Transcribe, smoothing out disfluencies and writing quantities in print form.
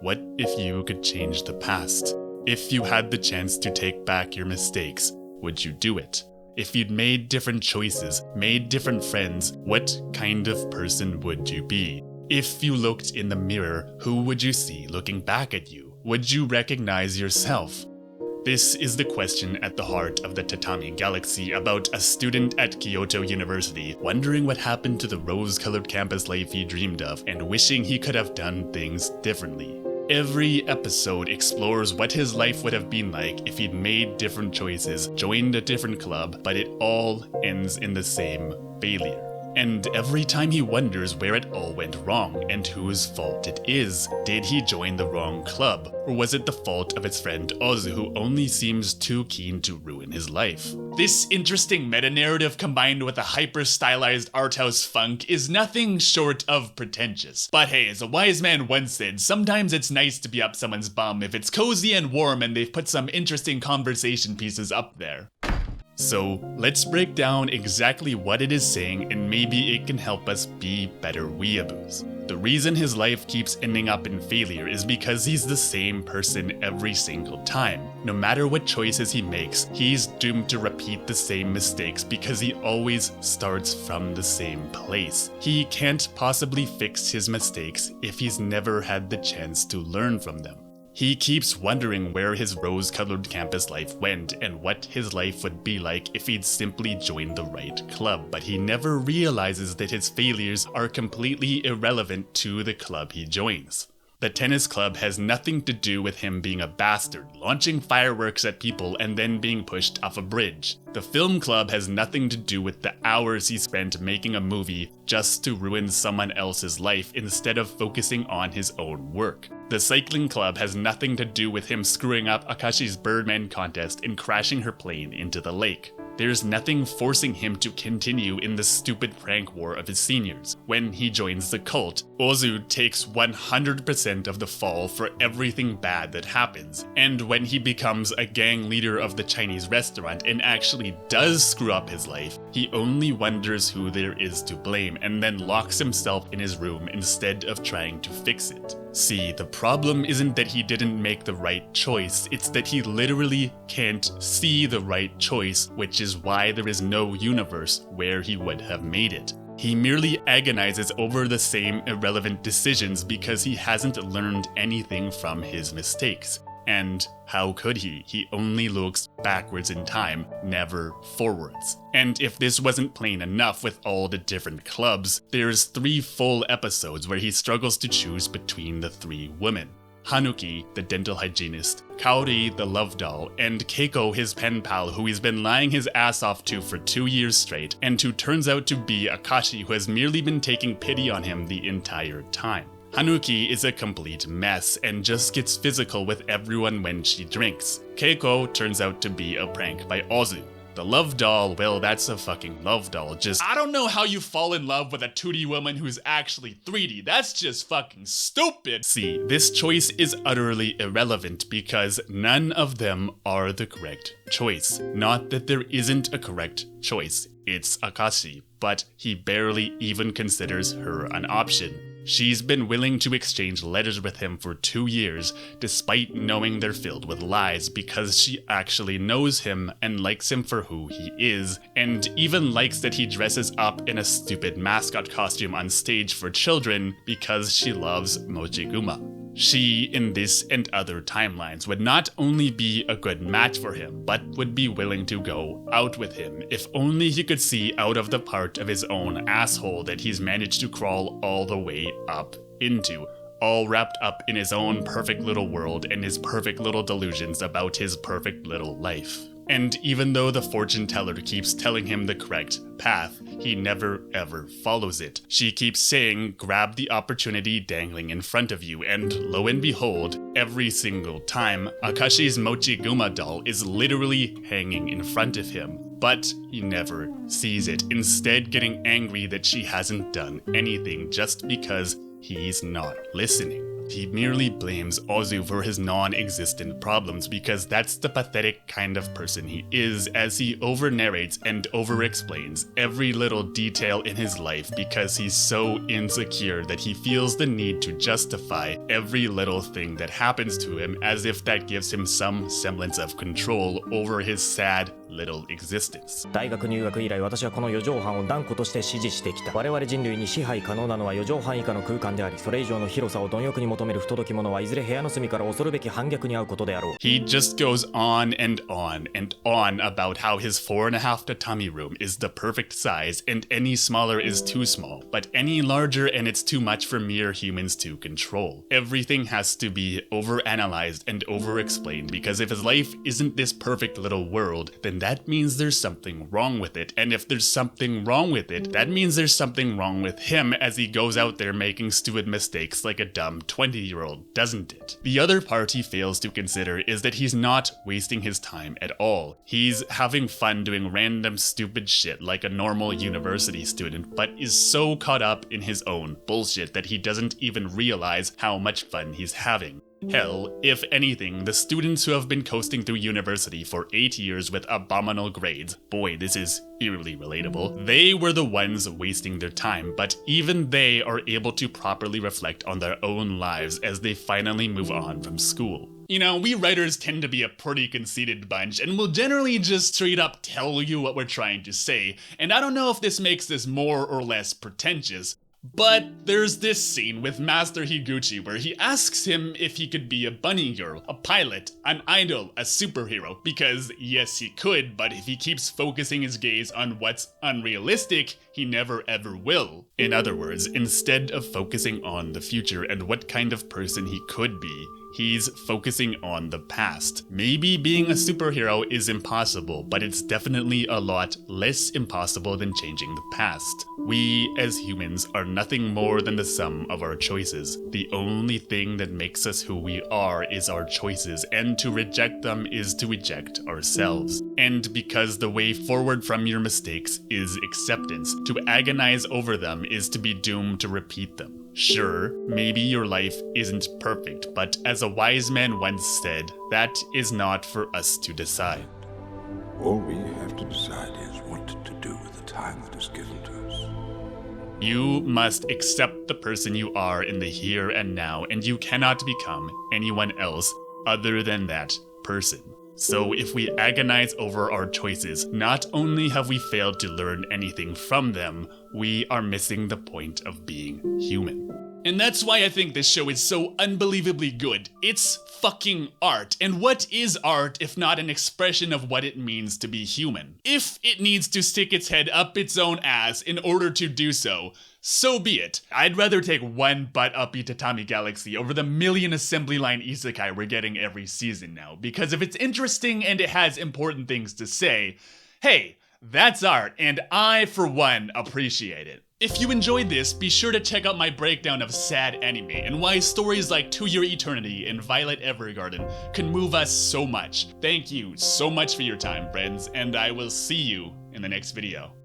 What if you could change the past? If you had the chance to take back your mistakes, would you do it? If you'd made different choices, made different friends, what kind of person would you be? If you looked in the mirror, who would you see looking back at you? Would you recognize yourself? This is the question at the heart of the Tatami Galaxy about a student at Kyoto University wondering what happened to the rose-colored campus life he dreamed of and wishing he could have done things differently. Every episode explores what his life would have been like if he'd made different choices, joined a different club, but it all ends in the same failure. And every time he wonders where it all went wrong and whose fault it is. Did he join the wrong club? Or was it the fault of his friend Ozu, who only seems too keen to ruin his life? This interesting meta-narrative combined with a hyper-stylized art house funk is nothing short of pretentious. But hey, as a wise man once said, sometimes it's nice to be up someone's bum if it's cozy and warm and they've put some interesting conversation pieces up there. So let's break down exactly what it is saying and maybe it can help us be better weeaboos. The reason his life keeps ending up in failure is because he's the same person every single time. No matter what choices he makes, he's doomed to repeat the same mistakes because he always starts from the same place. He can't possibly fix his mistakes if he's never had the chance to learn from them. He keeps wondering where his rose-colored campus life went and what his life would be like if he'd simply joined the right club, but he never realizes that his failures are completely irrelevant to the club he joins. The tennis club has nothing to do with him being a bastard, launching fireworks at people and then being pushed off a bridge. The film club has nothing to do with the hours he spent making a movie just to ruin someone else's life instead of focusing on his own work. The cycling club has nothing to do with him screwing up Akashi's Birdman contest and crashing her plane into the lake. There's nothing forcing him to continue in the stupid prank war of his seniors. When he joins the cult, Ozu takes 100% of the fall for everything bad that happens. And when he becomes a gang leader of the Chinese restaurant and actually does screw up his life, he only wonders who there is to blame and then locks himself in his room instead of trying to fix it. See, the problem isn't that he didn't make the right choice, it's that he literally can't see the right choice, which is why there is no universe where he would have made it. He merely agonizes over the same irrelevant decisions because he hasn't learned anything from his mistakes. And how could he? He only looks backwards in time, never forwards. And if this wasn't plain enough with all the different clubs, there's 3 full episodes where he struggles to choose between the 3 women. Hanuki, the dental hygienist, Kaori, the love doll, and Keiko, his pen pal who he's been lying his ass off to for 2 years straight, and who turns out to be Akashi, who has merely been taking pity on him the entire time. Hanuki is a complete mess and just gets physical with everyone when she drinks. Keiko turns out to be a prank by Ozu. The love doll, well, that's a fucking love doll. I don't know how you fall in love with a 2D woman who's actually 3D. That's just fucking stupid. See, this choice is utterly irrelevant because none of them are the correct choice. Not that there isn't a correct choice. It's Akashi, but he barely even considers her an option. She's been willing to exchange letters with him for 2 years, despite knowing they're filled with lies, because she actually knows him and likes him for who he is, and even likes that he dresses up in a stupid mascot costume on stage for children because she loves Mochiguma. She, in this and other timelines, would not only be a good match for him, but would be willing to go out with him if only he could see out of the part of his own asshole that he's managed to crawl all the way up into, all wrapped up in his own perfect little world and his perfect little delusions about his perfect little life. And even though the fortune teller keeps telling him the correct path, he never ever follows it. She keeps saying, grab the opportunity dangling in front of you, and lo and behold, every single time, Akashi's Mochiguma doll is literally hanging in front of him. But he never sees it, instead getting angry that she hasn't done anything just because he's not listening. He merely blames Ozu for his non-existent problems because that's the pathetic kind of person he is, as he over-narrates and over-explains every little detail in his life because he's so insecure that he feels the need to justify every little thing that happens to him as if that gives him some semblance of control over his sad little existence. 大学入学以来、私はこの四畳半を断固として支持してきた。我々人類に支配可能なのは四畳半以下の空間であり、それ以上の広さを貪欲に求める不届き者はいずれ部屋の隅から恐るべき反逆に遭うことであろう。He just goes on and on and on about how his 4.5 tatami room is the perfect size and any smaller is too small, but any larger and it's too much for mere humans to control. Everything has to be overanalyzed and overexplained because if his life isn't this perfect little world, then that means there's something wrong with it. And if there's something wrong with it, that means there's something wrong with him as he goes out there making stupid mistakes like a dumb 20-year-old, doesn't it? The other part he fails to consider is that he's not wasting his time at all. He's having fun doing random stupid shit like a normal university student, but is so caught up in his own bullshit that he doesn't even realize how much fun he's having. Hell, if anything, the students who have been coasting through university for 8 years with abominable grades, boy, this is eerily relatable, they were the ones wasting their time, but even they are able to properly reflect on their own lives as they finally move on from school. You know, we writers tend to be a pretty conceited bunch, and we'll generally just straight up tell you what we're trying to say, and I don't know if this makes this more or less pretentious, but there's this scene with Master Higuchi where he asks him if he could be a bunny girl, a pilot, an idol, a superhero, because yes he could, but if he keeps focusing his gaze on what's unrealistic, he never ever will. In other words, instead of focusing on the future and what kind of person he could be, he's focusing on the past. Maybe being a superhero is impossible, but it's definitely a lot less impossible than changing the past. We, as humans, are nothing more than the sum of our choices. The only thing that makes us who we are is our choices, and to reject them is to reject ourselves. And because the way forward from your mistakes is acceptance, to agonize over them is to be doomed to repeat them. Sure, maybe your life isn't perfect, but as a wise man once said, that is not for us to decide. All we have to decide is what to do with the time that is given to us. You must accept the person you are in the here and now, and you cannot become anyone else other than that person. So if we agonize over our choices, not only have we failed to learn anything from them, we are missing the point of being human. And that's why I think this show is so unbelievably good. It's fucking art. And what is art if not an expression of what it means to be human? If it needs to stick its head up its own ass in order to do so, so be it. I'd rather take one butt-uppy Tatami Galaxy over the million assembly line isekai we're getting every season now, because if it's interesting and it has important things to say, hey, that's art, and I, for one, appreciate it. If you enjoyed this, be sure to check out my breakdown of sad anime and why stories like To Your Eternity and Violet Evergarden can move us so much. Thank you so much for your time, friends, and I will see you in the next video.